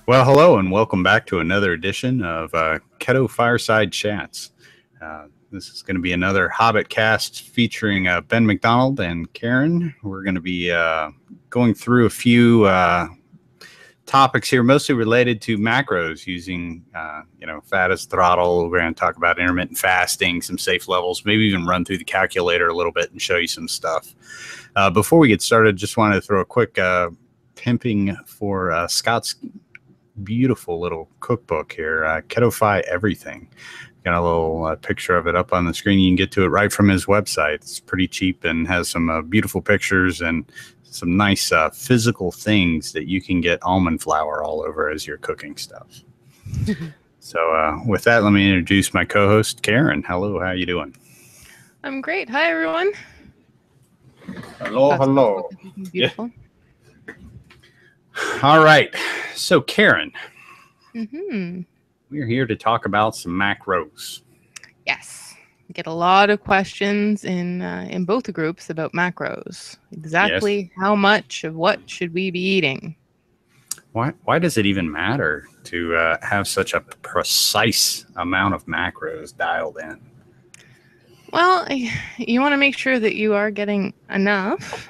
Well, hello and welcome back to another edition of Keto Fireside Chats. This is going to be another HobbitCast featuring Ben McDonald and Karen. We're going to be going through a few topics here, mostly related to macros using, fat as throttle. We're going to talk about intermittent fasting, some safe levels, maybe even run through the calculator a little bit and show you some stuff. Before we get started, just wanted to throw a quick pimping for Scott's beautiful little cookbook here, Keto-Fi Everything. Got a little picture of it up on the screen. You can get to it right from his website. It's pretty cheap and has some beautiful pictures and some nice physical things that you can get almond flour all over as you're cooking stuff. So with that, let me introduce my co-host, Karen. Hello, how you doing? I'm great. Hi, everyone. Hello. Beautiful. Yeah. All right. So, Karen, we're here to talk about some macros. Yes. I get a lot of questions in both the groups about macros. Exactly how much of what should we be eating? Why does it even matter to have such a precise amount of macros dialed in? Well, you want to make sure that you are getting enough.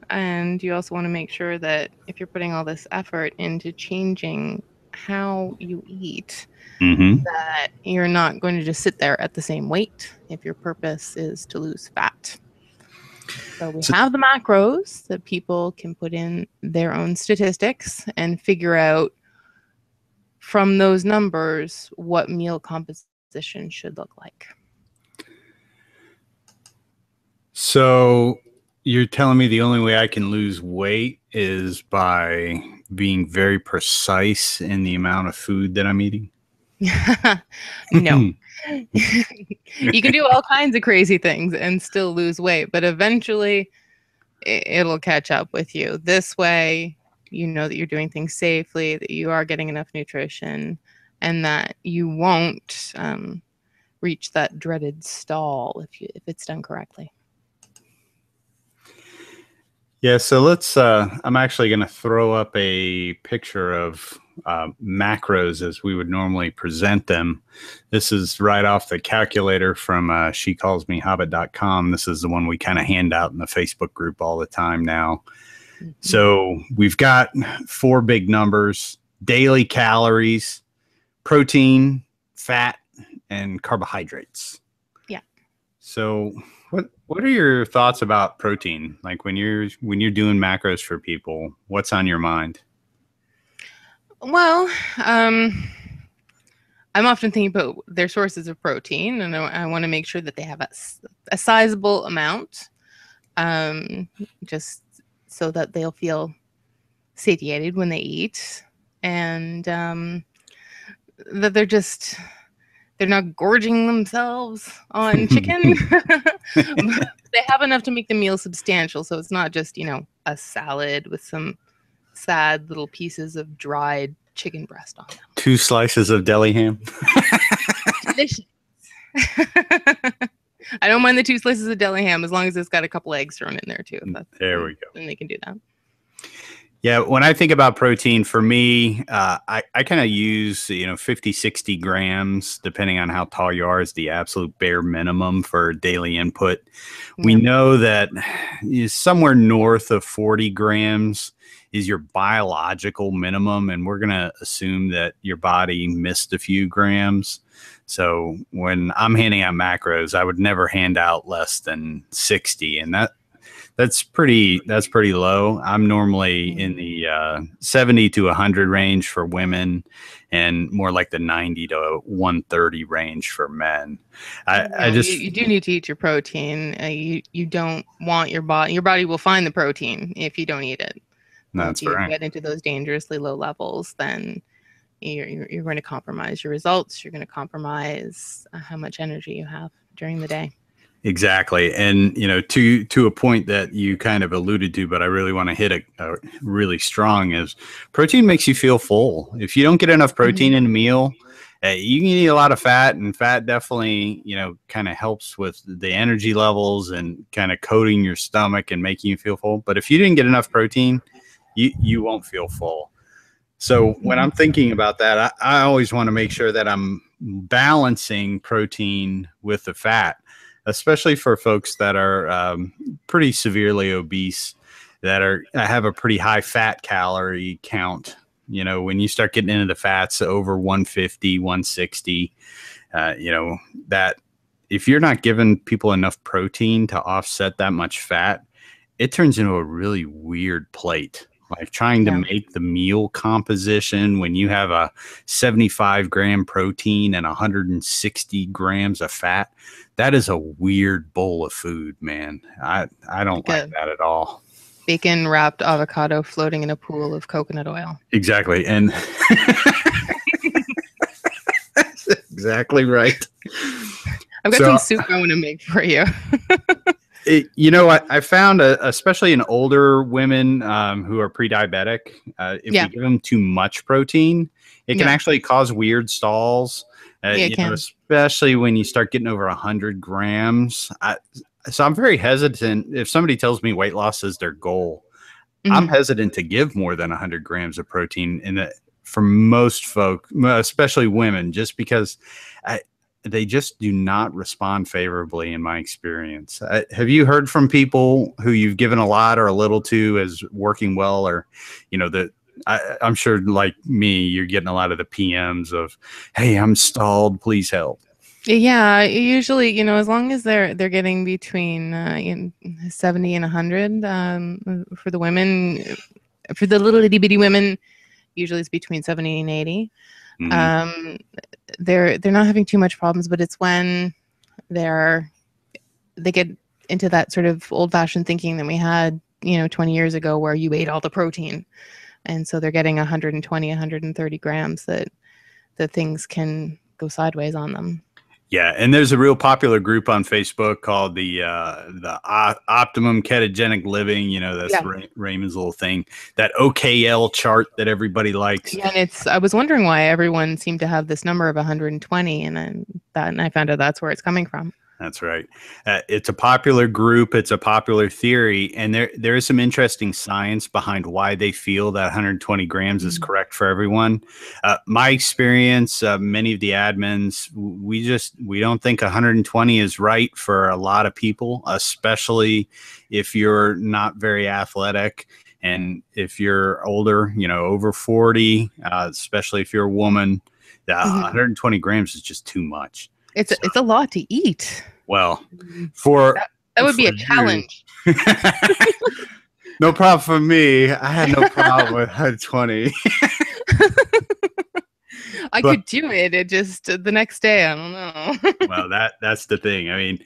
And you also want to make sure that if you're putting all this effort into changing how you eat, that you're not going to just sit there at the same weight if your purpose is to lose fat. So we have the macros that people can put in their own statistics and figure out from those numbers what meal composition should look like. So you're telling me the only way I can lose weight is by being very precise in the amount of food that I'm eating? No. You can do all kinds of crazy things and still lose weight, but eventually it'll catch up with you. This way, you know that you're doing things safely, that you are getting enough nutrition, and that you won't reach that dreaded stall if it's done correctly. Yeah, so let's, I'm actually going to throw up a picture of macros as we would normally present them. This is right off the calculator from shecallsmehobbit.com. This is the one we kind of hand out in the Facebook group all the time now. So we've got 4 big numbers: daily calories, protein, fat, and carbohydrates. Yeah. So what are your thoughts about protein? Like when you're doing macros for people, what's on your mind? Well, I'm often thinking about their sources of protein, and I want to make sure that they have a sizable amount, just so that they'll feel satiated when they eat, and that they're not gorging themselves on chicken. They have enough to make the meal substantial, so it's not just, a salad with some sad little pieces of dried chicken breast on them. 2 slices of deli ham. Delicious. I don't mind the 2 slices of deli ham as long as it's got a couple eggs thrown in there too. There we go. Then they can do that. Yeah, when I think about protein, for me, I kind of use 50, 60 grams, depending on how tall you are, is the absolute bare minimum for daily input. Yeah. We know that somewhere north of 40 grams is your biological minimum, and we're going to assume that your body missed a few grams. So when I'm handing out macros, I would never hand out less than 60, and that's pretty low. I'm normally in the 70 to 100 range for women, and more like the 90 to 130 range for men. You do need to eat your protein. You don't want your body will find the protein if you don't eat it. That's right. If you right. get into those dangerously low levels, then you're going to compromise your results. You're going to compromise how much energy you have during the day. Exactly. And, to a point that you kind of alluded to, but I really want to hit a really strong, is protein makes you feel full. If you don't get enough protein in a meal, you can eat a lot of fat, and fat definitely, kind of helps with the energy levels and kind of coating your stomach and making you feel full. But if you didn't get enough protein, you won't feel full. So when I'm thinking about that, I always want to make sure that I'm balancing protein with the fat, especially for folks that are pretty severely obese, that have a pretty high fat calorie count. You know, when you start getting into the fats over 150, 160, you know, that if you're not giving people enough protein to offset that much fat, it turns into a really weird plate. Like trying to make the meal composition when you have a 75-gram protein and 160 grams of fat, that is a weird bowl of food, man. I don't like that at all. Bacon wrapped avocado floating in a pool of coconut oil. Exactly. And that's exactly right. I've got some soup I want to make for you. You know, I found, especially in older women who are pre-diabetic, if you give them too much protein, it can actually cause weird stalls. You know, especially when you start getting over 100 grams. So I'm very hesitant. If somebody tells me weight loss is their goal, I'm hesitant to give more than 100 grams of protein for most folk, especially women, just because they just do not respond favorably in my experience. Have you heard from people who you've given a lot or a little to as working well, or, you know, I'm sure like me, you're getting a lot of the PMs of, hey, I'm stalled, please help. Yeah, usually, you know, as long as they're getting between 70 and 100 for the women, for the little itty bitty women, usually it's between 70 and 80. They're not having too much problems, but it's when they get into that sort of old-fashioned thinking that we had, you know, 20 years ago, where you ate all the protein, and so they're getting 120, 130 grams that things can go sideways on them. Yeah, and there's a real popular group on Facebook called the Optimum Ketogenic Living. You know, that's Raymond's little thing, that OKL chart that everybody likes. Yeah, and I was wondering why everyone seemed to have this number of 120, and I found out that's where it's coming from. That's right. It's a popular group. It's a popular theory. And there is some interesting science behind why they feel that 120 grams is correct for everyone. My experience, many of the admins, we don't think 120 is right for a lot of people, especially if you're not very athletic. And if you're older, you know, over 40, especially if you're a woman, 120 grams is just too much. It's a lot to eat. Well, that would be a challenge. No problem for me. I had no problem with 120. I could do it. It just the next day, I don't know. Well, that's the thing. I mean,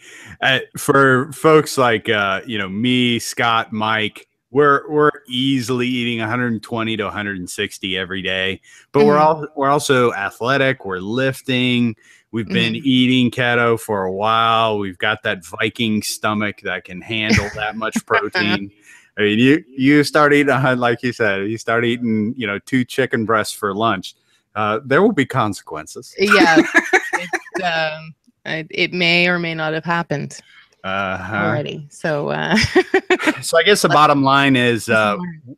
for folks like you know, me, Scott, Mike, we're easily eating 120 to 160 every day. But we're also athletic. We're lifting. We've been eating keto for a while. We've got that Viking stomach that can handle that much protein. I mean, you start eating, like you said, you start eating, you know, 2 chicken breasts for lunch. There will be consequences. Yeah, it may or may not have happened already. So, so I guess the bottom line is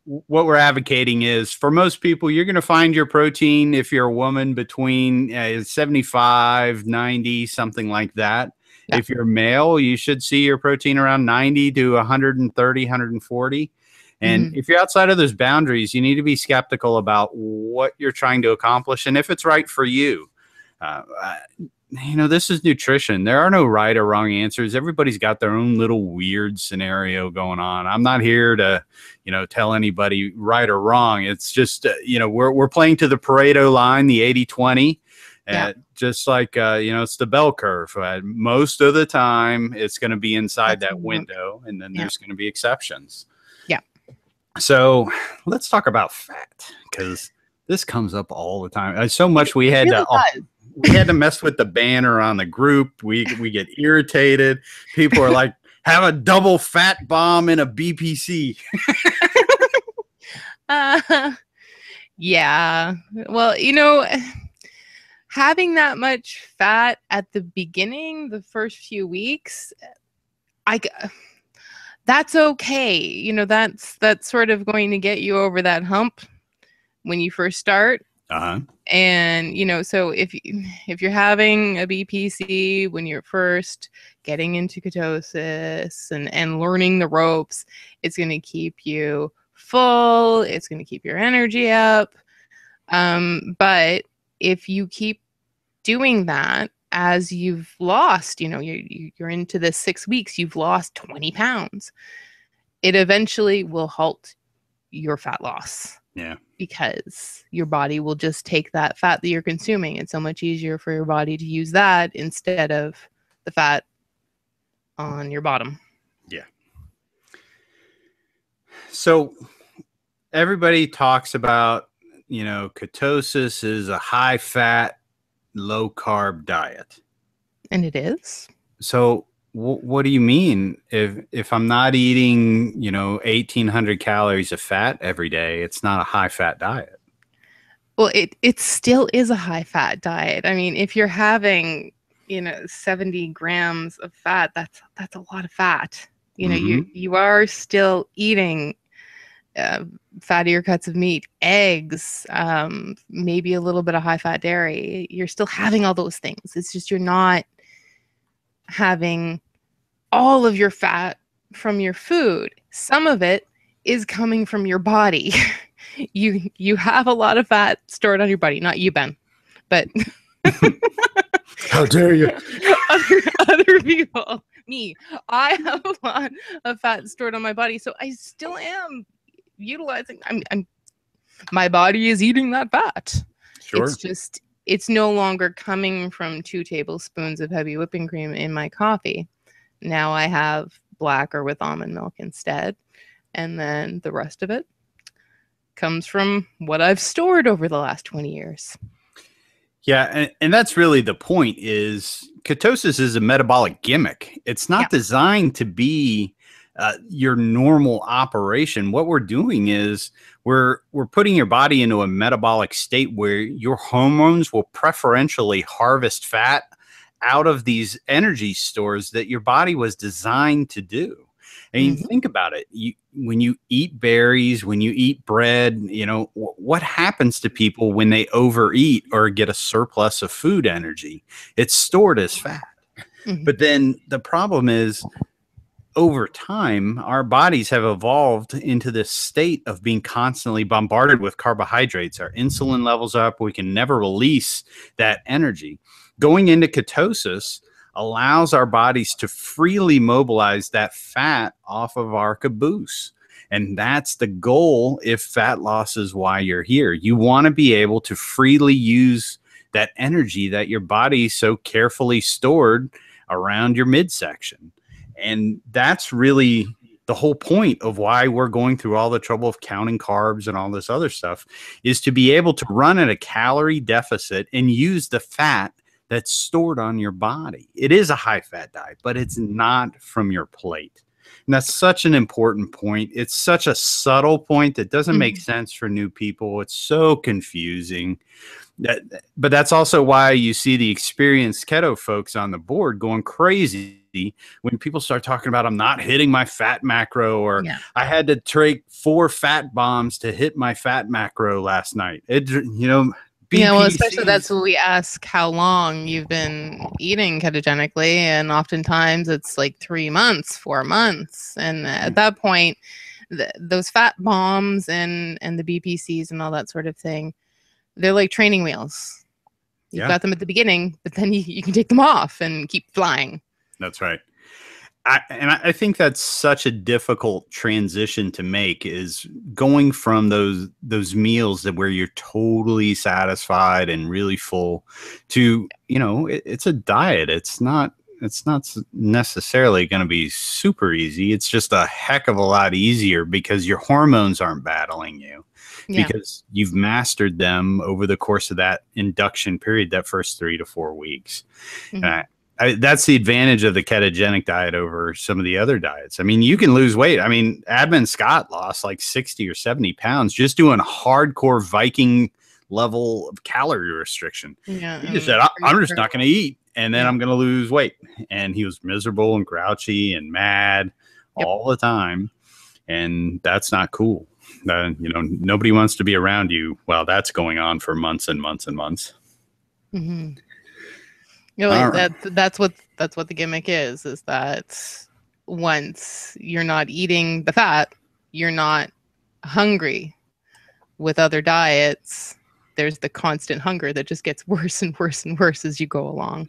what we're advocating is, for most people, you're going to find your protein, if you're a woman, between 75, 90, something like that. Yeah. If you're male, you should see your protein around 90 to 130, 140. And if you're outside of those boundaries, you need to be skeptical about what you're trying to accomplish and if it's right for you. You know, this is nutrition. There are no right or wrong answers. Everybody's got their own little weird scenario going on. I'm not here to, you know, tell anybody right or wrong. It's just, you know, we're playing to the Pareto line, the 80-20. Just like, you know, it's the bell curve. Most of the time, it's going to be inside that window, and then there's going to be exceptions. Yeah. So let's talk about fat, because this comes up all the time. So much we had to... We had to mess with the banner on the group. We get irritated. People are like, have a double fat bomb in a BPC. Yeah. Well, you know, having that much fat at the beginning, the first few weeks, that's okay. You know, that's sort of going to get you over that hump. when you first start. Uh-huh. And, so if you're having a BPC when you're first getting into ketosis and learning the ropes, it's going to keep you full. It's going to keep your energy up. But if you keep doing that as you've lost, you're into the 6 weeks, you've lost 20 pounds, it eventually will halt your fat loss. Yeah. Because your body will just take that fat that you're consuming. It's so much easier for your body to use that instead of the fat on your bottom. Yeah. So everybody talks about, ketosis is a high fat, low carb diet. And it is. So what do you mean if I'm not eating, 1,800 calories of fat every day, it's not a high fat diet? Well, it still is a high fat diet. I mean, if you're having, 70 grams of fat, that's a lot of fat. You are still eating fattier cuts of meat, eggs, maybe a little bit of high fat dairy. You're still having all those things. It's just you're not having all of your fat from your food. Some of it is coming from your body. You have a lot of fat stored on your body. Not you, Ben, but how dare you? other people. Me, I have a lot of fat stored on my body, so I still am utilizing. My body is eating that fat. Sure. It's no longer coming from 2 tablespoons of heavy whipping cream in my coffee. Now I have black or with almond milk instead. And then the rest of it comes from what I've stored over the last 20 years. Yeah. And that's really the point is ketosis is a metabolic gimmick. It's not designed to be your normal operation. What we're doing is we're putting your body into a metabolic state where your hormones will preferentially harvest fat out of these energy stores that your body was designed to do. And you think about it, when you eat berries, when you eat bread, what happens to people when they overeat or get a surplus of food energy? It's stored as fat. But then the problem is, over time, our bodies have evolved into this state of being constantly bombarded with carbohydrates. Our insulin levels up. We can never release that energy. Going into ketosis allows our bodies to freely mobilize that fat off of our caboose. And that's the goal if fat loss is why you're here. You want to be able to freely use that energy that your body so carefully stored around your midsection. And that's really the whole point of why we're going through all the trouble of counting carbs and all this other stuff, is to be able to run at a calorie deficit and use the fat that's stored on your body. It is a high fat diet, but it's not from your plate. And that's such an important point. It's such a subtle point that doesn't make sense for new people. It's so confusing. But that's also why you see the experienced keto folks on the board going crazy when people start talking about, I'm not hitting my fat macro, or I had to take 4 fat bombs to hit my fat macro last night. BPCs, well, especially that's what we ask, how long you've been eating ketogenically. And oftentimes it's like 3 months, 4 months. And at that point, those fat bombs and the BPCs and all that sort of thing, they're like training wheels. You've got them at the beginning, but then you can take them off and keep flying. That's right. I think that's such a difficult transition to make, is going from those meals where you're totally satisfied and really full to, it's a diet. It's not necessarily going to be super easy. It's just a heck of a lot easier because your hormones aren't battling you. Because you've mastered them over the course of that induction period, that first 3 to 4 weeks. That's the advantage of the ketogenic diet over some of the other diets. I mean, you can lose weight. I mean, Admin Scott lost like 60 or 70 pounds just doing hardcore Viking level of calorie restriction. He just said, I'm just not going to eat, and then I'm going to lose weight. And he was miserable and grouchy and mad all the time. And that's not cool. Nobody wants to be around you while that's going on for months and months and months. Mm-hmm. That's what the gimmick is that once you're not eating the fat, you're not hungry. With other diets, there's the constant hunger that just gets worse and worse and worse as you go along.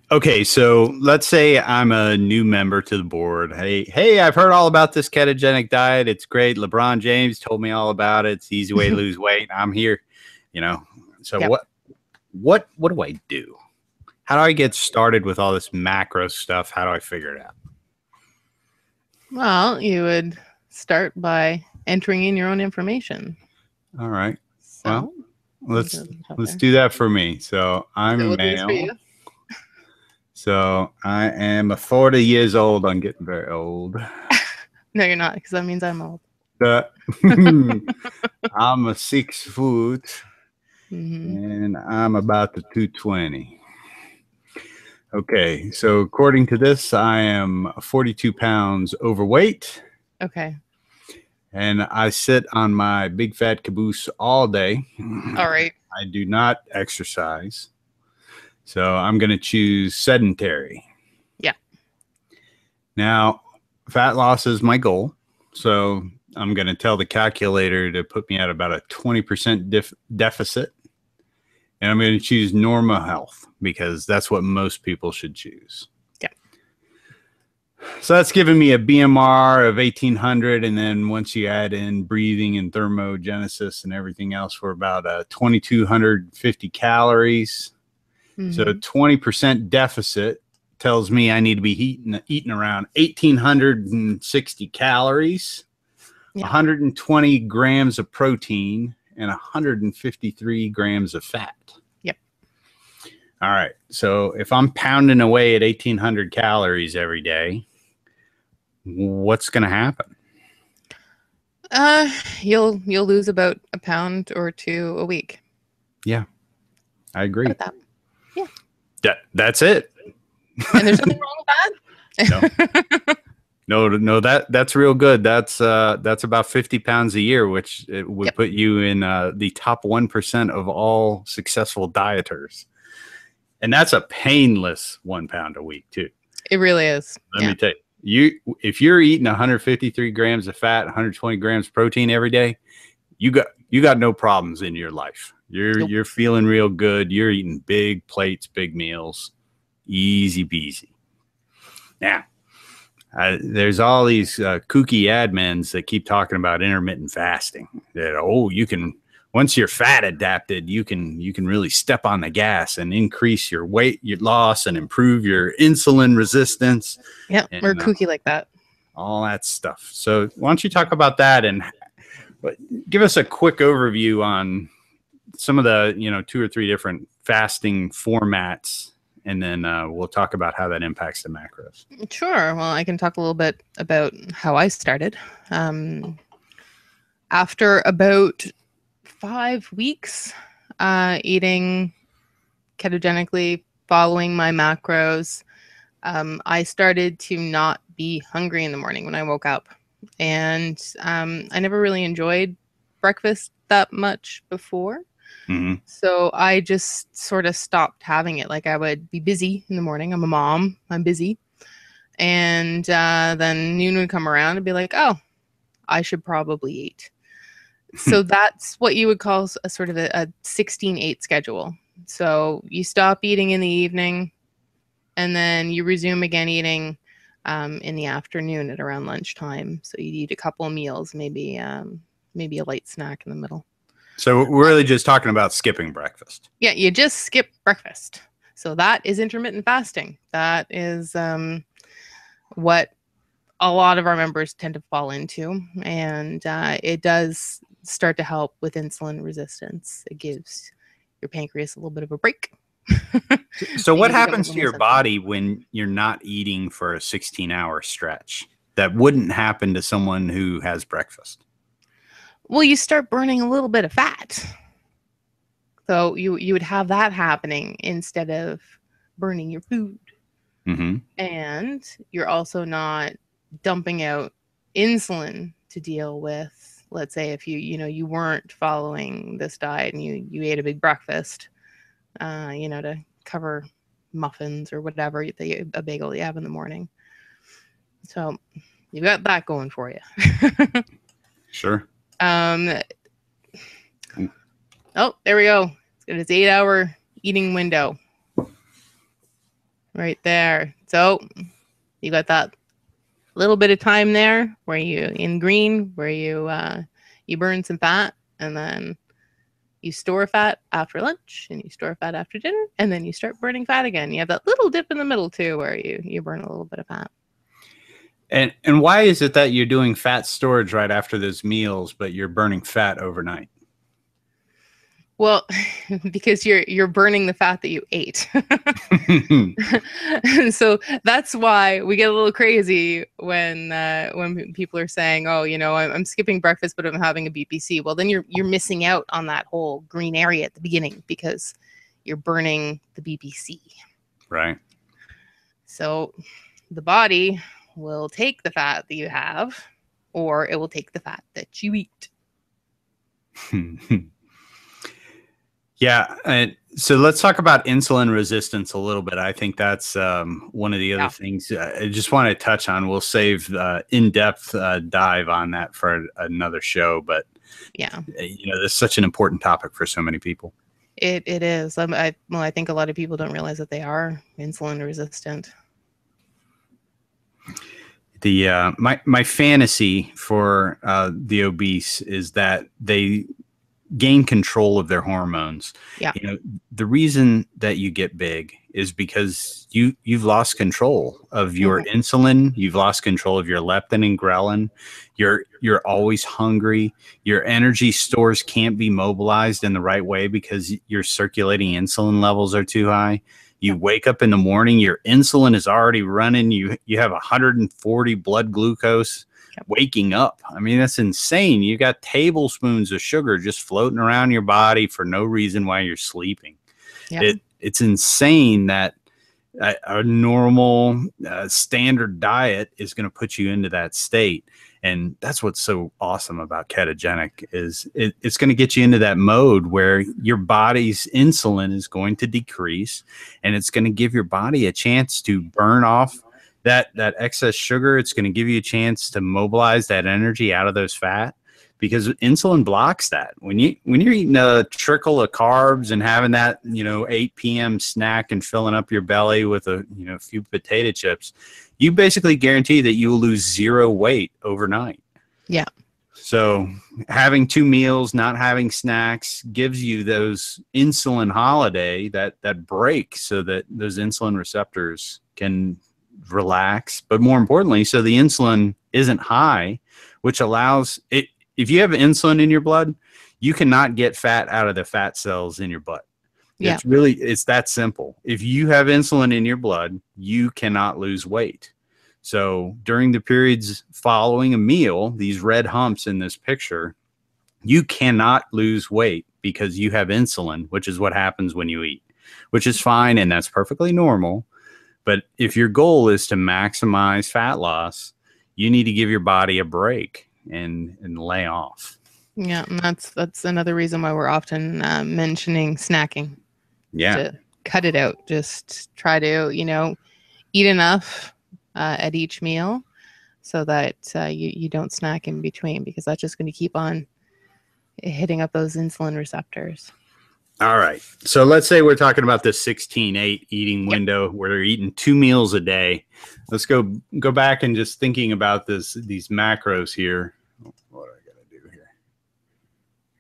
Okay, so let's say I'm a new member to the board. Hey, I've heard all about this ketogenic diet. It's great. LeBron James told me all about it. It's the easy way to lose weight. I'm here, So yep. What do I do? How do I get started with all this macro stuff? How do I figure it out? Well, you would start by entering in your own information. All right. So, well, let's do that for me. So I'm a male. So I am 40 years old. I'm getting very old. No, you're not, because that means I'm old. I'm a 6 foot, and I'm about to 220. Okay, so according to this, I am 42 pounds overweight. Okay. And I sit on my big fat caboose all day. All right. I do not exercise. So I'm going to choose sedentary. Yeah. Now, fat loss is my goal. So I'm going to tell the calculator to put me at about a 20% deficit. And I'm going to choose normal health because that's what most people should choose. Yeah. So that's giving me a BMR of 1800. And then once you add in breathing and thermogenesis and everything else, we're about 2,250 calories. So 20% deficit tells me I need to be eating around 1,860 calories, 120 grams of protein, and 153 grams of fat. Yep. All right. So if I'm pounding away at 1,800 calories every day, what's going to happen? You'll lose about a pound or 2 a week. Yeah, I agree. Yeah. That's it. And there's nothing wrong with that. No, that's real good. That's about 50 pounds a year, which it would put you in the top 1% of all successful dieters. And that's a painless 1 pound a week too. It really is. Let me tell you, if you're eating 153 grams of fat, 120 grams of protein every day, you got no problems in your life. You're feeling real good. You're eating big plates, big meals, easy peasy. Now, there's all these kooky admins that keep talking about intermittent fasting. That you can, once you're fat adapted, you can really step on the gas and increase your weight loss and improve your insulin resistance. Yeah, we're kooky like that. All that stuff. So why don't you talk about that and give us a quick overview on some of the 2 or 3 different fasting formats, and then we'll talk about how that impacts the macros. Sure. Well, I can talk a little bit about how I started. After about 5 weeks eating ketogenically, following my macros, I started to not be hungry in the morning when I woke up. And I never really enjoyed breakfast that much before. So I just sort of stopped having it. Like, I would be busy in the morning. I'm a mom. I'm busy. And then noon would come around and be like, oh, I should probably eat. So that's what you would call a sort of a 16-8 schedule. So you stop eating in the evening, and then you resume again eating in the afternoon at around lunchtime. So you eat a couple of meals, maybe a light snack in the middle. So we're really just talking about skipping breakfast. Yeah, you just skip breakfast. So that is intermittent fasting. That is what a lot of our members tend to fall into. And it does start to help with insulin resistance. It gives your pancreas a little bit of a break. So what happens to your body when you're not eating for a 16-hour stretch that wouldn't happen to someone who has breakfast? Well, you start burning a little bit of fat. So you would have that happening instead of burning your food. And you're also not dumping out insulin to deal with, let's say, if you weren't following this diet and you ate a big breakfast, to cover muffins or whatever, a bagel you have in the morning. So you've got that going for you. Sure. Oh, there we go. It's got its 8-hour eating window right there. So you got that little bit of time there where in green, where you burn some fat, and then you store fat after lunch, and you store fat after dinner, and then you start burning fat again. You have that little dip in the middle too, where you burn a little bit of fat. And why is it that you're doing fat storage right after those meals, but you're burning fat overnight? Well, because you're burning the fat that you ate. And so that's why we get a little crazy when people are saying, "Oh, I'm skipping breakfast, but I'm having a BPC." Well, then you're missing out on that whole green area at the beginning because you're burning the BPC. Right. So the body will take the fat that you have, or it will take the fat that you eat. Yeah. So let's talk about insulin resistance a little bit. I think that's one of the other things I just want to touch on. We'll save in-depth dive on that for another show. But, yeah, this is such an important topic for so many people. It is. I think a lot of people don't realize that they are insulin resistant. The my fantasy for the obese is that they gain control of their hormones. Yeah. The reason that you get big is because you've lost control of your insulin, you've lost control of your leptin and ghrelin. You're always hungry. Your energy stores can't be mobilized in the right way because your circulating insulin levels are too high. You wake up in the morning, your insulin is already running. You have 140 blood glucose. Waking up. I mean, that's insane. You got tablespoons of sugar just floating around your body for no reason while you're sleeping. Yeah. It's insane that a normal standard diet is going to put you into that state. And that's what's so awesome about ketogenic is it's going to get you into that mode where your body's insulin is going to decrease, and it's going to give your body a chance to burn off that excess sugar. It's going to give you a chance to mobilize that energy out of those fat, because insulin blocks that. When you're eating a trickle of carbs and having that 8 p.m. snack and filling up your belly with a few potato chips, you basically guarantee that you will lose 0 weight overnight. Yeah. So having 2 meals, not having snacks, gives you those insulin holiday, that break, so that those insulin receptors can relax, but more importantly, so the insulin isn't high, which allows it. If you have insulin in your blood, you cannot get fat out of the fat cells in your butt. Yeah. It's that simple. If you have insulin in your blood, you cannot lose weight. So during the periods following a meal, these red humps in this picture, you cannot lose weight because you have insulin, which is what happens when you eat, which is fine. And that's perfectly normal. But if your goal is to maximize fat loss, you need to give your body a break and lay off. Yeah, and that's another reason why we're often mentioning snacking. Yeah. To cut it out. Just try to, eat enough at each meal so that you don't snack in between, because that's just going to keep on hitting up those insulin receptors. All right. So let's say we're talking about this 16-8 eating window where they're eating 2 meals a day. Let's go back and just thinking about these macros here. What do I got to do here?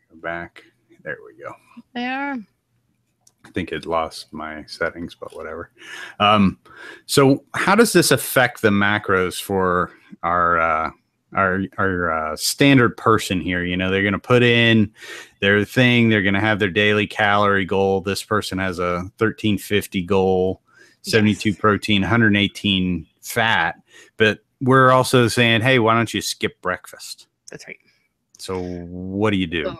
Go back. There we go. There. I think it lost my settings, but whatever. So how does this affect the macros for our standard person here? They're going to put in their thing. They're going to have their daily calorie goal. This person has a 1350 goal, 72 protein, 118 fat. But we're also saying, hey, why don't you skip breakfast? That's right. So what do you do? So,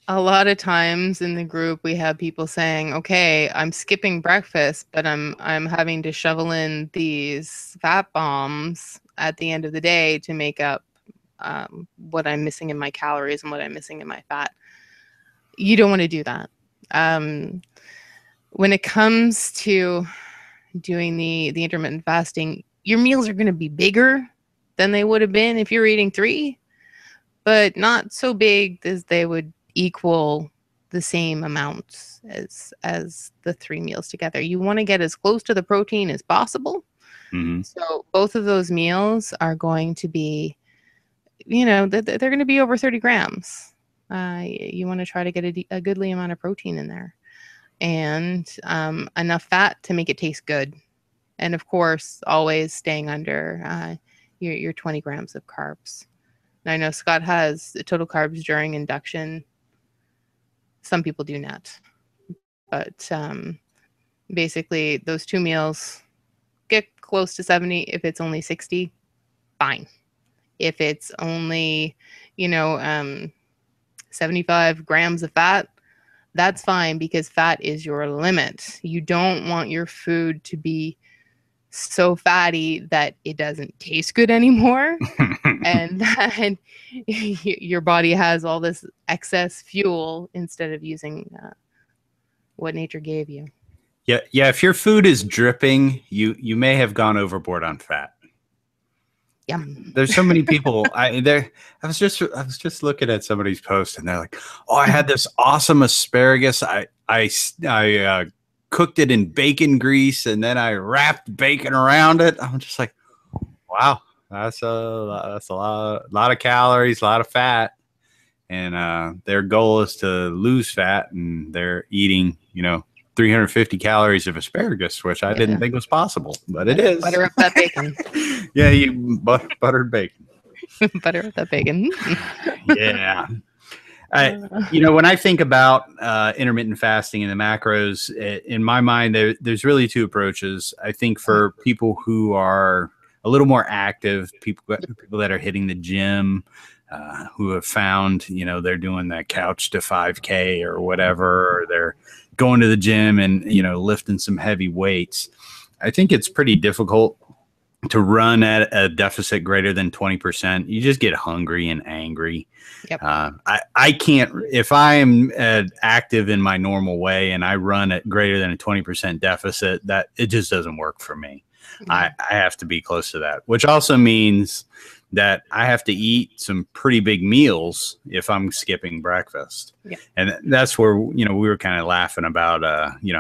a lot of times in the group, we have people saying, okay, I'm skipping breakfast, but I'm having to shovel in these fat bombs at the end of the day to make up what I'm missing in my calories and what I'm missing in my fat. You don't want to do that. When it comes to doing the intermittent fasting, your meals are going to be bigger than they would have been if you're eating 3, but not so big as they would equal the same amounts as the 3 meals together. You want to get as close to the protein as possible. Mm-hmm. So both of those meals are going to be, they're going to be over 30 grams. You want to try to get a goodly amount of protein in there, and enough fat to make it taste good. And of course, always staying under your 20 grams of carbs. Now, I know Scott has total carbs during induction. Some people do not. But basically, those 2 meals get close to 70. If it's only 60, fine. If it's only, 75 grams of fat, that's fine, because fat is your limit. You don't want your food to be so fatty that it doesn't taste good anymore. And then your body has all this excess fuel instead of using what nature gave you. Yeah. If your food is dripping, you may have gone overboard on fat. Yum. There's so many people. I was just looking at somebody's post, and they're like, "Oh, I had this awesome asparagus. I cooked it in bacon grease, and then I wrapped bacon around it." I'm just like, "Wow, that's a lot of calories, a lot of fat." And their goal is to lose fat, and they're eating, 350 calories of asparagus, which I didn't think was possible, but it is. Butter up that bacon. Yeah, you buttered bacon. Butter up that bacon. Yeah. When I think about intermittent fasting and the macros, in my mind, there's really 2 approaches. I think for people who are a little more active, people that are hitting the gym, who have found, they're doing that couch to 5K or whatever, or they're going to the gym and, lifting some heavy weights. I think it's pretty difficult to run at a deficit greater than 20%. You just get hungry and angry. Yep. I can't, if I am active in my normal way and I run at greater than a 20% deficit, that it just doesn't work for me. Mm-hmm. I have to be close to that, which also means that I have to eat some pretty big meals if I'm skipping breakfast. Yeah. And that's where, we were kind of laughing about,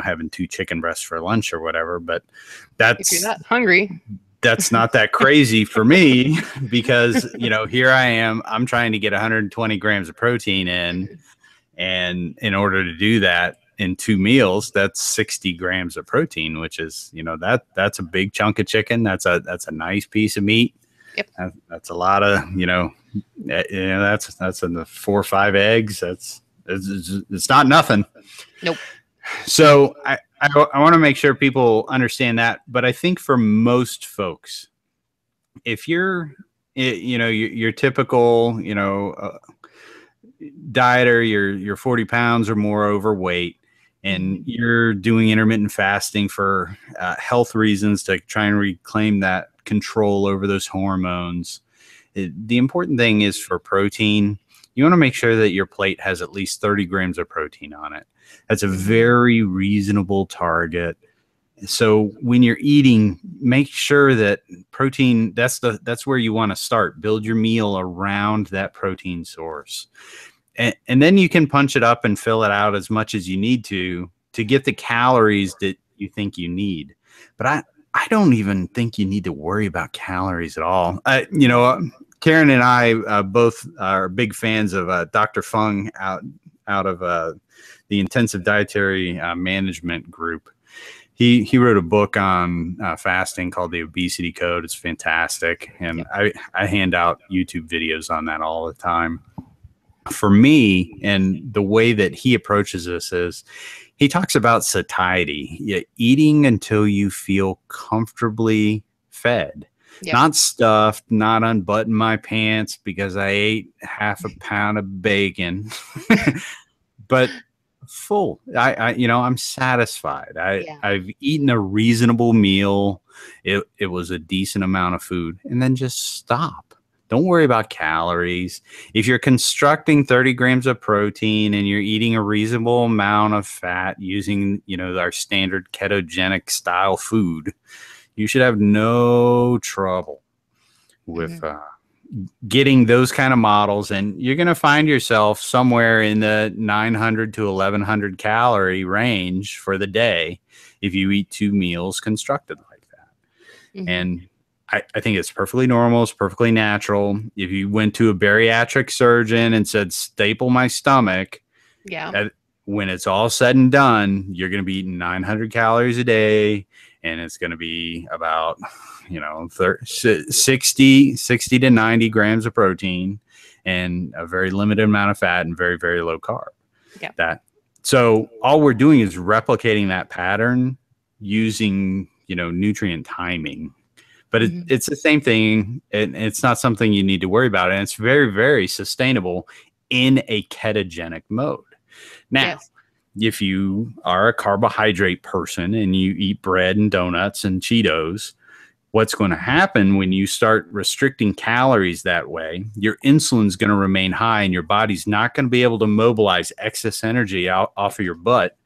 having 2 chicken breasts for lunch or whatever, but that's, if you're not hungry, that's not that crazy for me, because, here I am, I'm trying to get 120 grams of protein in. And in order to do that in 2 meals, that's 60 grams of protein, which is, that's a big chunk of chicken. That's a nice piece of meat. Yep. That's a lot of, that's in the 4 or 5 eggs. It's not nothing. Nope. So I want to make sure people understand that. But I think for most folks, if you're, your typical, dieter, you're 40 pounds or more overweight, and you're doing intermittent fasting for health reasons to try and reclaim that control over those hormones. The important thing is, for protein, you want to make sure that your plate has at least 30 grams of protein on it. That's a very reasonable target. So when you're eating, make sure that protein, that's where you want to start. Build your meal around that protein source. And then you can punch it up and fill it out as much as you need to get the calories that you think you need. But I don't even think you need to worry about calories at all. Karen and I both are big fans of Dr. Fung out of the Intensive Dietary Management Group. He wrote a book on fasting called The Obesity Code. It's fantastic. And I hand out YouTube videos on that all the time. For me, and the way that he approaches this is, he talks about satiety, eating until you feel comfortably fed, not stuffed, not unbutton my pants because I ate half a pound of bacon, but full. I'm satisfied. I've eaten a reasonable meal. It was a decent amount of food, and then just stop. Don't worry about calories. If you're constructing 30 grams of protein and you're eating a reasonable amount of fat using, our standard ketogenic style food, you should have no trouble with getting those kind of models. And you're going to find yourself somewhere in the 900 to 1100 calorie range for the day if you eat 2 meals constructed like that. And I think it's perfectly normal. It's perfectly natural. If you went to a bariatric surgeon and said, staple my stomach, when it's all said and done, you're going to be eating 900 calories a day. And it's going to be about, 60 to 90 grams of protein and a very limited amount of fat and very, very low carb. So all we're doing is replicating that pattern using, nutrient timing. But it's the same thing, and it's not something you need to worry about. And it's very, very sustainable in a ketogenic mode. Now, if you are a carbohydrate person and you eat bread and donuts and Cheetos, what's going to happen when you start restricting calories that way, your insulin's going to remain high and your body's not going to be able to mobilize excess energy out off of your butt.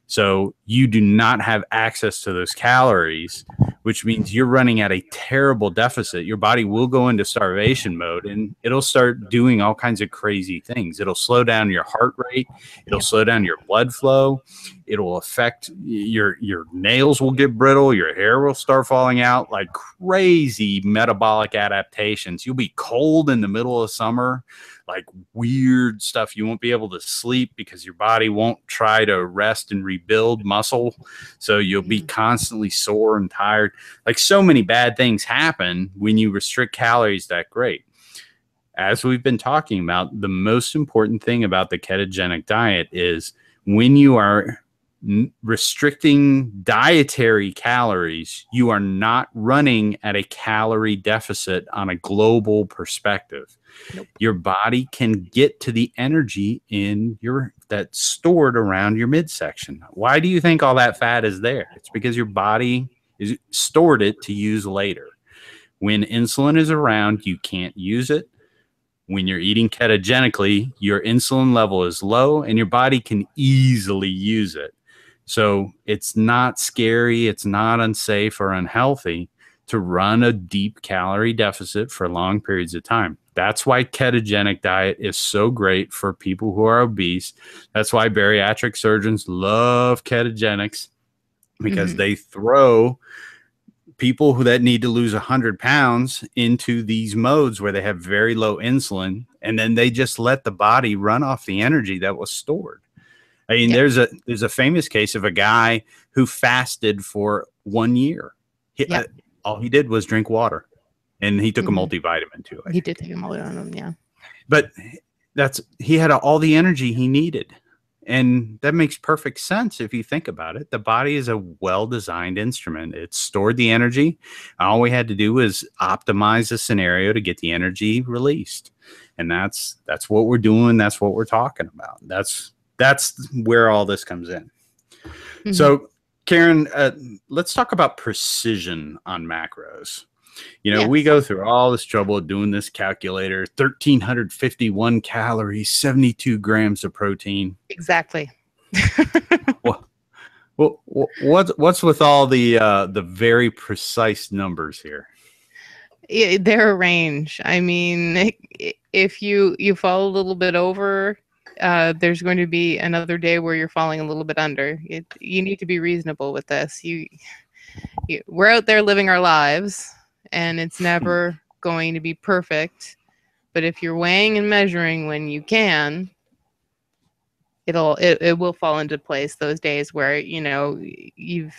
So you do not have access to those calories, which means you're running at a terrible deficit. Your body will go into starvation mode and it'll start doing all kinds of crazy things. It'll slow down your heart rate. It'll slow down your blood flow. It'll affect your nails will get brittle. Your hair will start falling out, like crazy metabolic adaptations. You'll be cold in the middle of summer, like weird stuff. You won't be able to sleep because your body won't try to rest and rebuild muscle. So you'll be constantly sore and tired. Like so many bad things happen when you restrict calories that great. As we've been talking about, the most important thing about the ketogenic diet is when you are restricting dietary calories, you are not running at a calorie deficit on a global perspective. Your body can get to the energy in that's stored around your midsection. Why do you think all that fat is there? It's because your body is stored it to use later. When insulin is around, you can't use it. When you're eating ketogenically, your insulin level is low and your body can easily use it. So it's not scary, it's not unsafe or unhealthy to run a deep calorie deficit for long periods of time. That's why ketogenic diet is so great for people who are obese. That's why bariatric surgeons love ketogenics, because they throw people that need to lose 100 pounds into these modes where they have very low insulin, and then they just let the body run off the energy that was stored. I mean, there's a famous case of a guy who fasted for 1 year. All he did was drink water, and he took a multivitamin too. He did take a multivitamin, yeah. But he had all the energy he needed, and that makes perfect sense if you think about it. The body is a well-designed instrument. It stored the energy. All we had to do was optimize the scenario to get the energy released, and that's what we're doing. That's what we're talking about. That's where all this comes in. So, Karen, let's talk about precision on macros. We go through all this trouble of doing this calculator, 1,351 calories, 72 grams of protein. Exactly. Well, what's with all the very precise numbers here? They're a range. I mean, if you fall a little bit over, there's going to be another day where you're falling a little bit under. You need to be reasonable with this. We're out there living our lives, and it's never going to be perfect. But if you're weighing and measuring when you can, it will fall into place those days where you've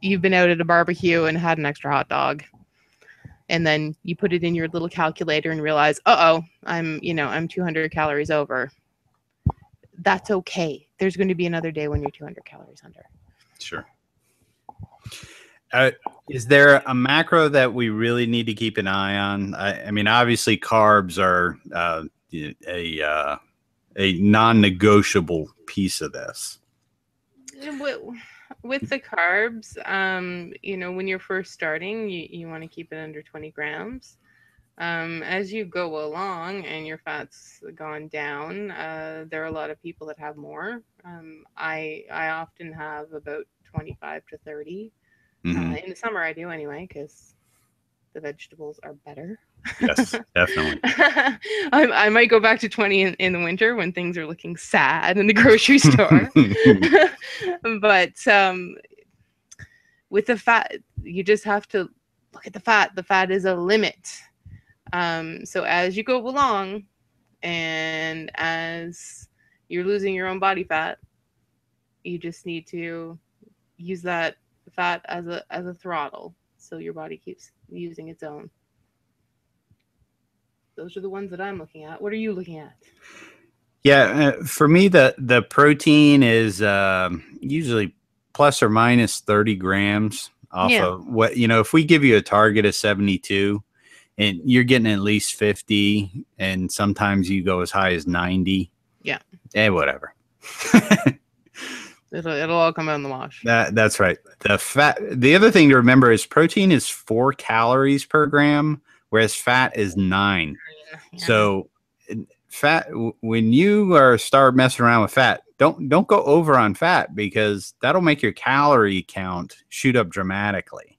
been out at a barbecue and had an extra hot dog, and then you put it in your little calculator and realize, I'm 200 calories over. That's okay. There's going to be another day when you're 200 calories under. Sure. Is there a macro that we really need to keep an eye on? I mean, obviously carbs are a non-negotiable piece of this. With the carbs, when you're first starting, you want to keep it under 20 grams. As you go along and your fat's gone down, there are a lot of people that have more. I often have about 25 to 30. Hmm. In the summer, I do anyway, because the vegetables are better. Yes, definitely. I might go back to 20 in the winter when things are looking sad in the grocery store. But with the fat, you just have to look at the fat. The fat is a limit. So as you go along and as you're losing your own body fat, you just need to use that fat as a throttle so your body keeps using its own. Those are the ones that I'm looking at. What are you looking at? Yeah, for me, the protein is usually plus or minus 30 grams off Yeah. of what, if we give you a target of 72 and you're getting at least 50, and sometimes you go as high as 90. Yeah. Whatever. It'll all come out in the wash. That's right. The other thing to remember is protein is 4 calories per gram, whereas fat is 9. Yeah. So fat, when you start messing around with fat, don't go over on fat, because that'll make your calorie count shoot up dramatically.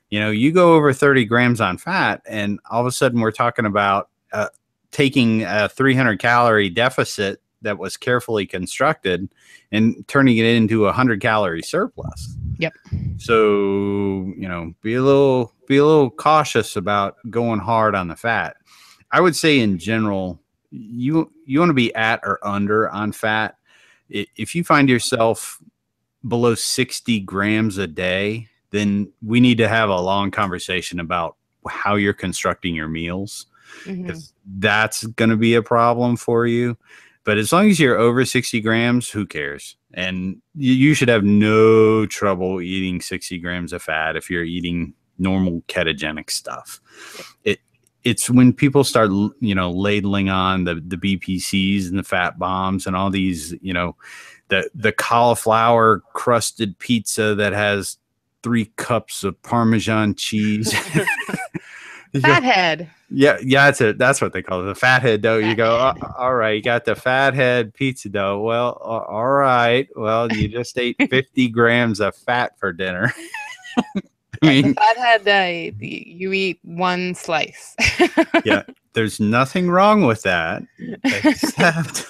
Yeah. You go over 30 grams on fat, and all of a sudden we're talking about taking a 300 calorie deficit that was carefully constructed and turning it into a 100 calorie surplus. Yep. So, be a little cautious about going hard on the fat. I would say in general, you want to be at or under on fat. If you find yourself below 60 grams a day, then we need to have a long conversation about how you're constructing your meals, because that's going to be a problem for you. But as long as you're over 60 grams, who cares? And you should have no trouble eating 60 grams of fat if you're eating normal ketogenic stuff. It's when people start, ladling on the BPCs and the fat bombs and all these, the cauliflower crusted pizza that has 3 cups of Parmesan cheese. Fathead. Yeah, that's what they call it, the fathead dough. You go, all right, you got the fathead pizza dough. Well, all right. Well, you just ate 50 grams of fat for dinner. I mean, the fathead, you eat one slice. Yeah, there's nothing wrong with that, except.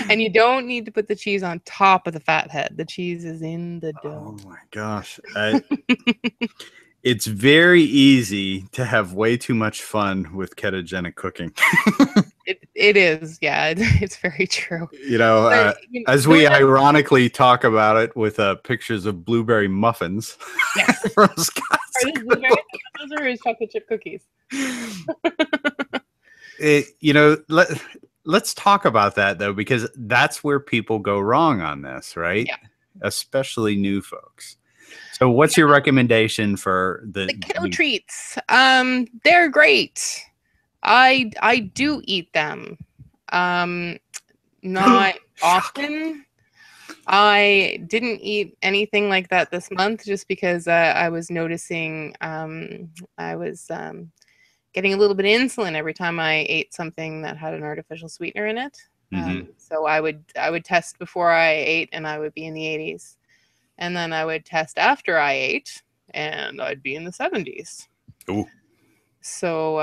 And you don't need to put the cheese on top of the fathead. The cheese is in the dough. Oh my gosh. It's very easy to have way too much fun with ketogenic cooking. It is. Yeah, it's very true. As we ironically talk about it with pictures of blueberry muffins. Yes. From Scott's Are those blueberry muffins or his chocolate chip cookies? Let's talk about that, though, because that's where people go wrong on this, right? Yeah. Especially new folks. So what's your recommendation for the keto treats? They're great. I do eat them. Not often. I didn't eat anything like that this month just because I was noticing I was getting a little bit of insulin every time I ate something that had an artificial sweetener in it. So I would test before I ate and I would be in the 80s. And then I would test after I ate and I'd be in the 70s. Ooh. So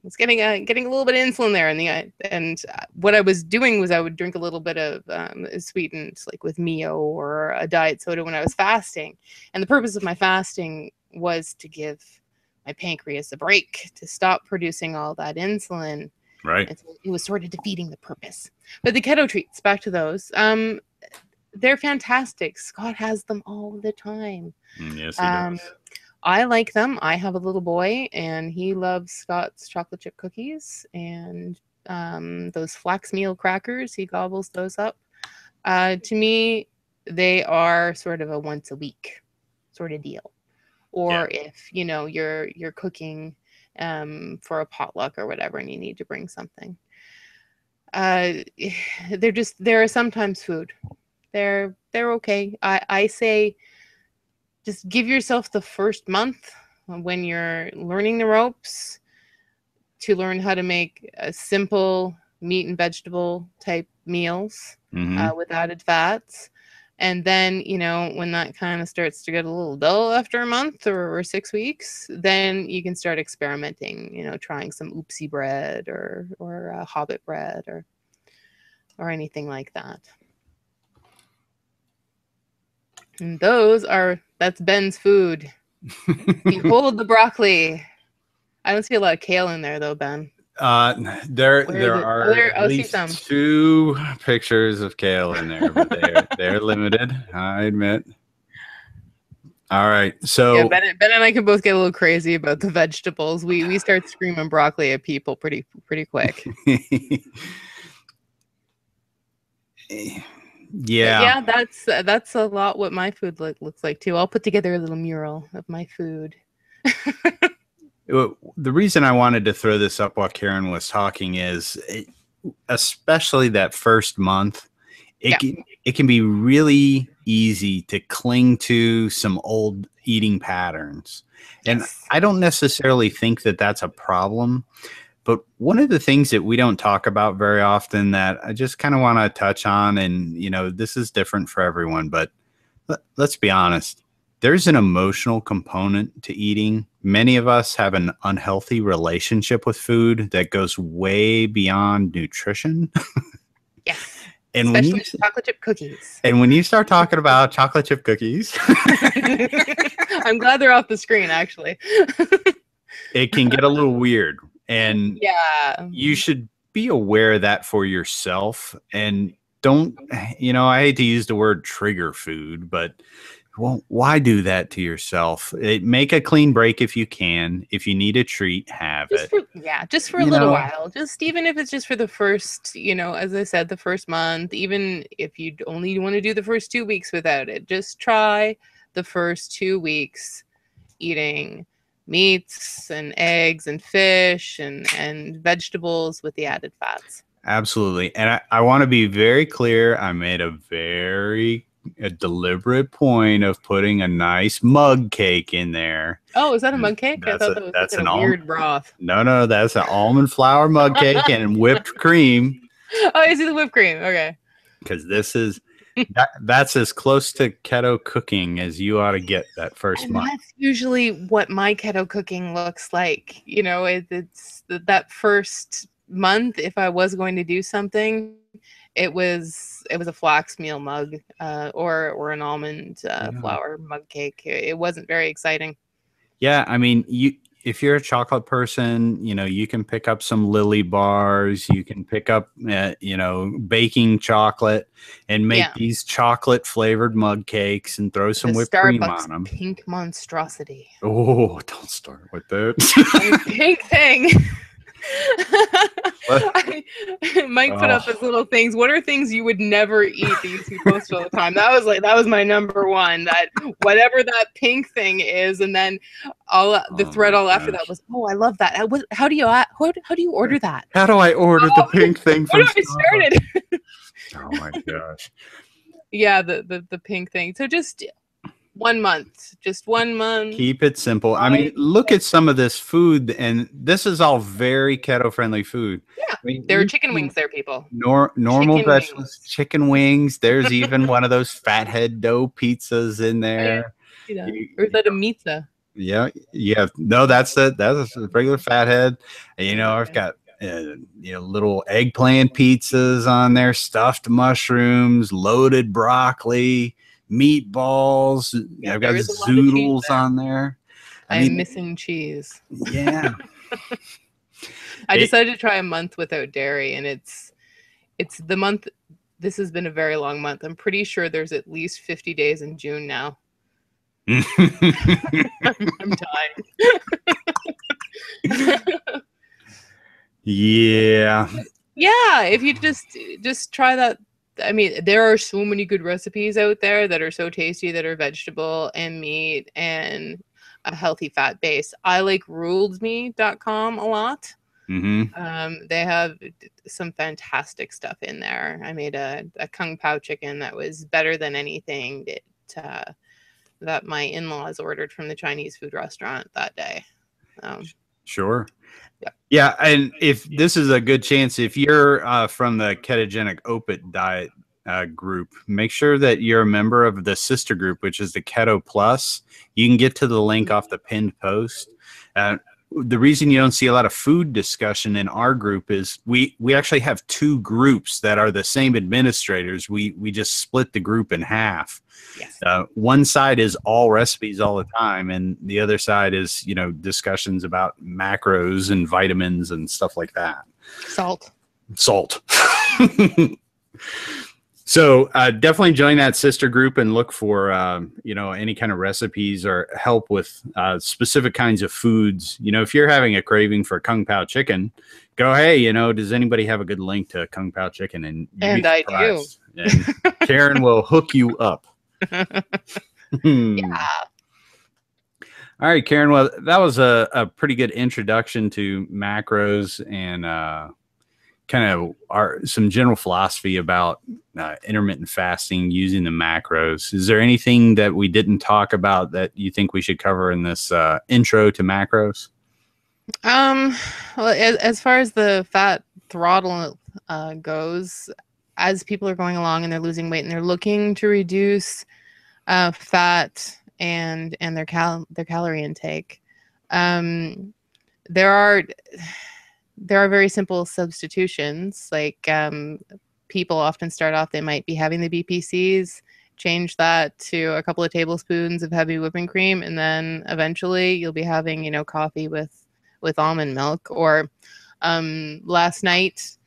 it's getting a little bit of insulin there, and what I was doing was I would drink a little bit of sweetened, like with Mio or a diet soda when I was fasting. And the purpose of my fasting was to give my pancreas a break, to stop producing all that insulin. Right. And so it was sort of defeating the purpose. But the keto treats, back to those. They're fantastic. Scott has them all the time. Yes, he does. I like them. I have a little boy, and he loves Scott's chocolate chip cookies and those flax meal crackers. He gobbles those up. To me, they are sort of a once a week sort of deal. Or if you're cooking for a potluck or whatever, and you need to bring something. They're sometimes food. They're okay. I say just give yourself the first month when you're learning the ropes to learn how to make a simple meat and vegetable type meals with added fats. And then, when that kind of starts to get a little dull after a month or 6 weeks, then you can start experimenting, trying some oopsie bread or hobbit bread or anything like that. And that's Ben's food. Behold the broccoli. I don't see a lot of kale in there though, Ben. There are at least 2 pictures of kale in there, but they're limited, I admit. All right, so yeah, Ben and I can both get a little crazy about the vegetables. We start screaming broccoli at people pretty quick. Yeah, that's a lot what my food looks like too. I'll put together a little mural of my food. The reason I wanted to throw this up while Karen was talking is, especially that first month, it can be really easy to cling to some old eating patterns. And I don't necessarily think that that's a problem. But one of the things that we don't talk about very often that I just kind of want to touch on, and, this is different for everyone, but let's be honest. There's an emotional component to eating. Many of us have an unhealthy relationship with food that goes way beyond nutrition. Yes. And especially chocolate chip cookies. And when you start talking about chocolate chip cookies, I'm glad they're off the screen, actually. It can get a little weird. And you should be aware of that for yourself. And don't, I hate to use the word trigger food, but why do that to yourself? Make a clean break if you can. If you need a treat, have it. Just for a little while. Just even if it's just for the first, as I said, the first month. Even if you only want to do the first 2 weeks without it, just try the first 2 weeks eating meats and eggs and fish and vegetables with the added fats. Absolutely. And I want to be very clear. I made a deliberate point of putting a nice mug cake in there. Oh, is that a mug cake? I thought that was like a weird broth. No, that's an almond flour mug cake and whipped cream. Oh, I see the whipped cream. Okay. Because this is that's as close to keto cooking as you ought to get that first month. That's usually what my keto cooking looks like. It's that first month. If I was going to do something, it was a flax meal mug or an almond flour mug cake. It wasn't very exciting. Yeah, I mean, if you're a chocolate person, you can pick up some Lily bars. You can pick up, baking chocolate and make these chocolate flavored mug cakes and throw some whipped cream on them. Pink monstrosity. Oh, don't start with that. Pink thing. Mike put up his little things. What are things you would never eat that you see posted all the time? That was my number one. That whatever that pink thing is, and then the thread after that was, I love that. How do you order that? How do I order the pink thing from Starbucks? Started. Oh my gosh. Yeah, the pink thing. So just 1 month. Just 1 month. Keep it simple. I mean, look at some of this food, and this is all very keto-friendly food. Yeah, I mean, there are chicken wings there, people. Normal vegetables, chicken wings. There's even one of those fathead dough pizzas in there. Or is that a pizza? Yeah. No, that's a regular fathead. And, I've got little eggplant pizzas on there, stuffed mushrooms, loaded broccoli, meatballs. I've got zoodles on there. I'm missing cheese. Yeah. I decided to try a month without dairy, and it's the month. This has been a very long month. I'm pretty sure there's at least 50 days in June now. I'm dying. Yeah. If you just try that. I mean, there are so many good recipes out there that are so tasty that are vegetable and meat and a healthy fat base. I like ruledme.com a lot. Mm-hmm. They have some fantastic stuff in there. I made a Kung Pao chicken that was better than anything that that my in-laws ordered from the Chinese food restaurant that day. Sure. Yeah. Yeah. And if this is a good chance, if you're from the ketogenic opiate diet group, make sure that you're a member of the sister group, which is the Keto Plus. You can get to the link off the pinned post. The reason you don't see a lot of food discussion in our group is we actually have two groups that are the same administrators. We just split the group in half. Yes. One side is all recipes all the time, and the other side is, discussions about macros and vitamins and stuff like that. Salt. So definitely join that sister group and look for, any kind of recipes or help with specific kinds of foods. If you're having a craving for Kung Pao chicken, go, hey, does anybody have a good link to Kung Pao chicken? And I do. And Karen will hook you up. Yeah. All right, Karen. Well, that was a pretty good introduction to macros and kind of some general philosophy about intermittent fasting using the macros. Is there anything that we didn't talk about that you think we should cover in this intro to macros? Well, as far as the fat throttle goes, as people are going along and they're losing weight and they're looking to reduce fat and their calorie intake, there are very simple substitutions. Like people often start off, they might be having the BPCs, change that to a couple of tablespoons of heavy whipping cream, and then eventually you'll be having, coffee with almond milk. Or last night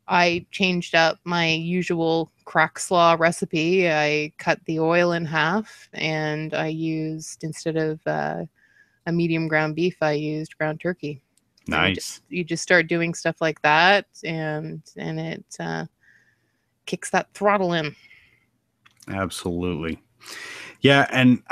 I changed up my usual crack slaw recipe. I cut the oil in half, and I used, instead of a medium ground beef, I used ground turkey. Nice. You just start doing stuff like that, and it kicks that throttle in. Absolutely. Yeah. And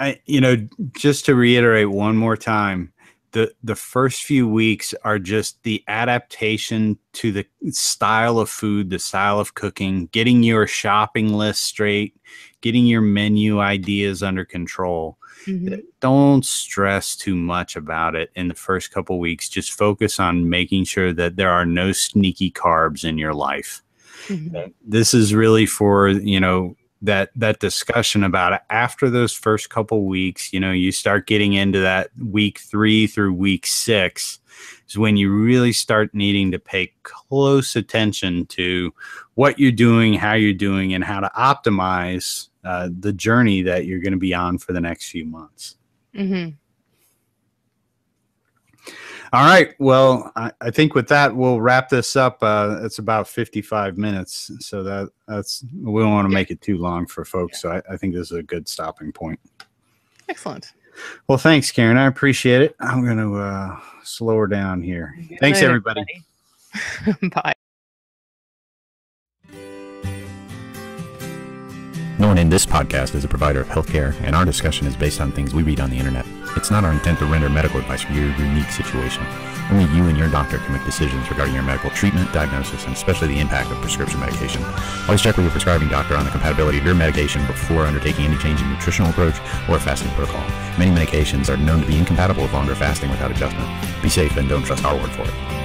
just to reiterate one more time, the first few weeks are just the adaptation to the style of food, the style of cooking, getting your shopping list straight, getting your menu ideas under control. Mm-hmm. Don't stress too much about it in the first couple weeks. Just focus on making sure that there are no sneaky carbs in your life. Mm-hmm. This is really for, that discussion about it. After those first couple weeks, you start getting into that week 3 through week 6 is when you really start needing to pay close attention to what you're doing, how you're doing, and how to optimize the journey that you're going to be on for the next few months. Mm-hmm. All right. Well, I think with that, we'll wrap this up. It's about 55 minutes. So that's we don't want to make it too long for folks. So I think this is a good stopping point. Excellent. Well, thanks, Karen. I appreciate it. I'm going to slow her down here. Good thanks, night, everybody. Bye. No one in this podcast is a provider of healthcare, and our discussion is based on things we read on the internet. It's not our intent to render medical advice for your unique situation. Only you and your doctor can make decisions regarding your medical treatment, diagnosis, and especially the impact of prescription medication. Always check with your prescribing doctor on the compatibility of your medication before undertaking any change in nutritional approach or fasting protocol. Many medications are known to be incompatible with longer fasting without adjustment. Be safe and don't trust our word for it.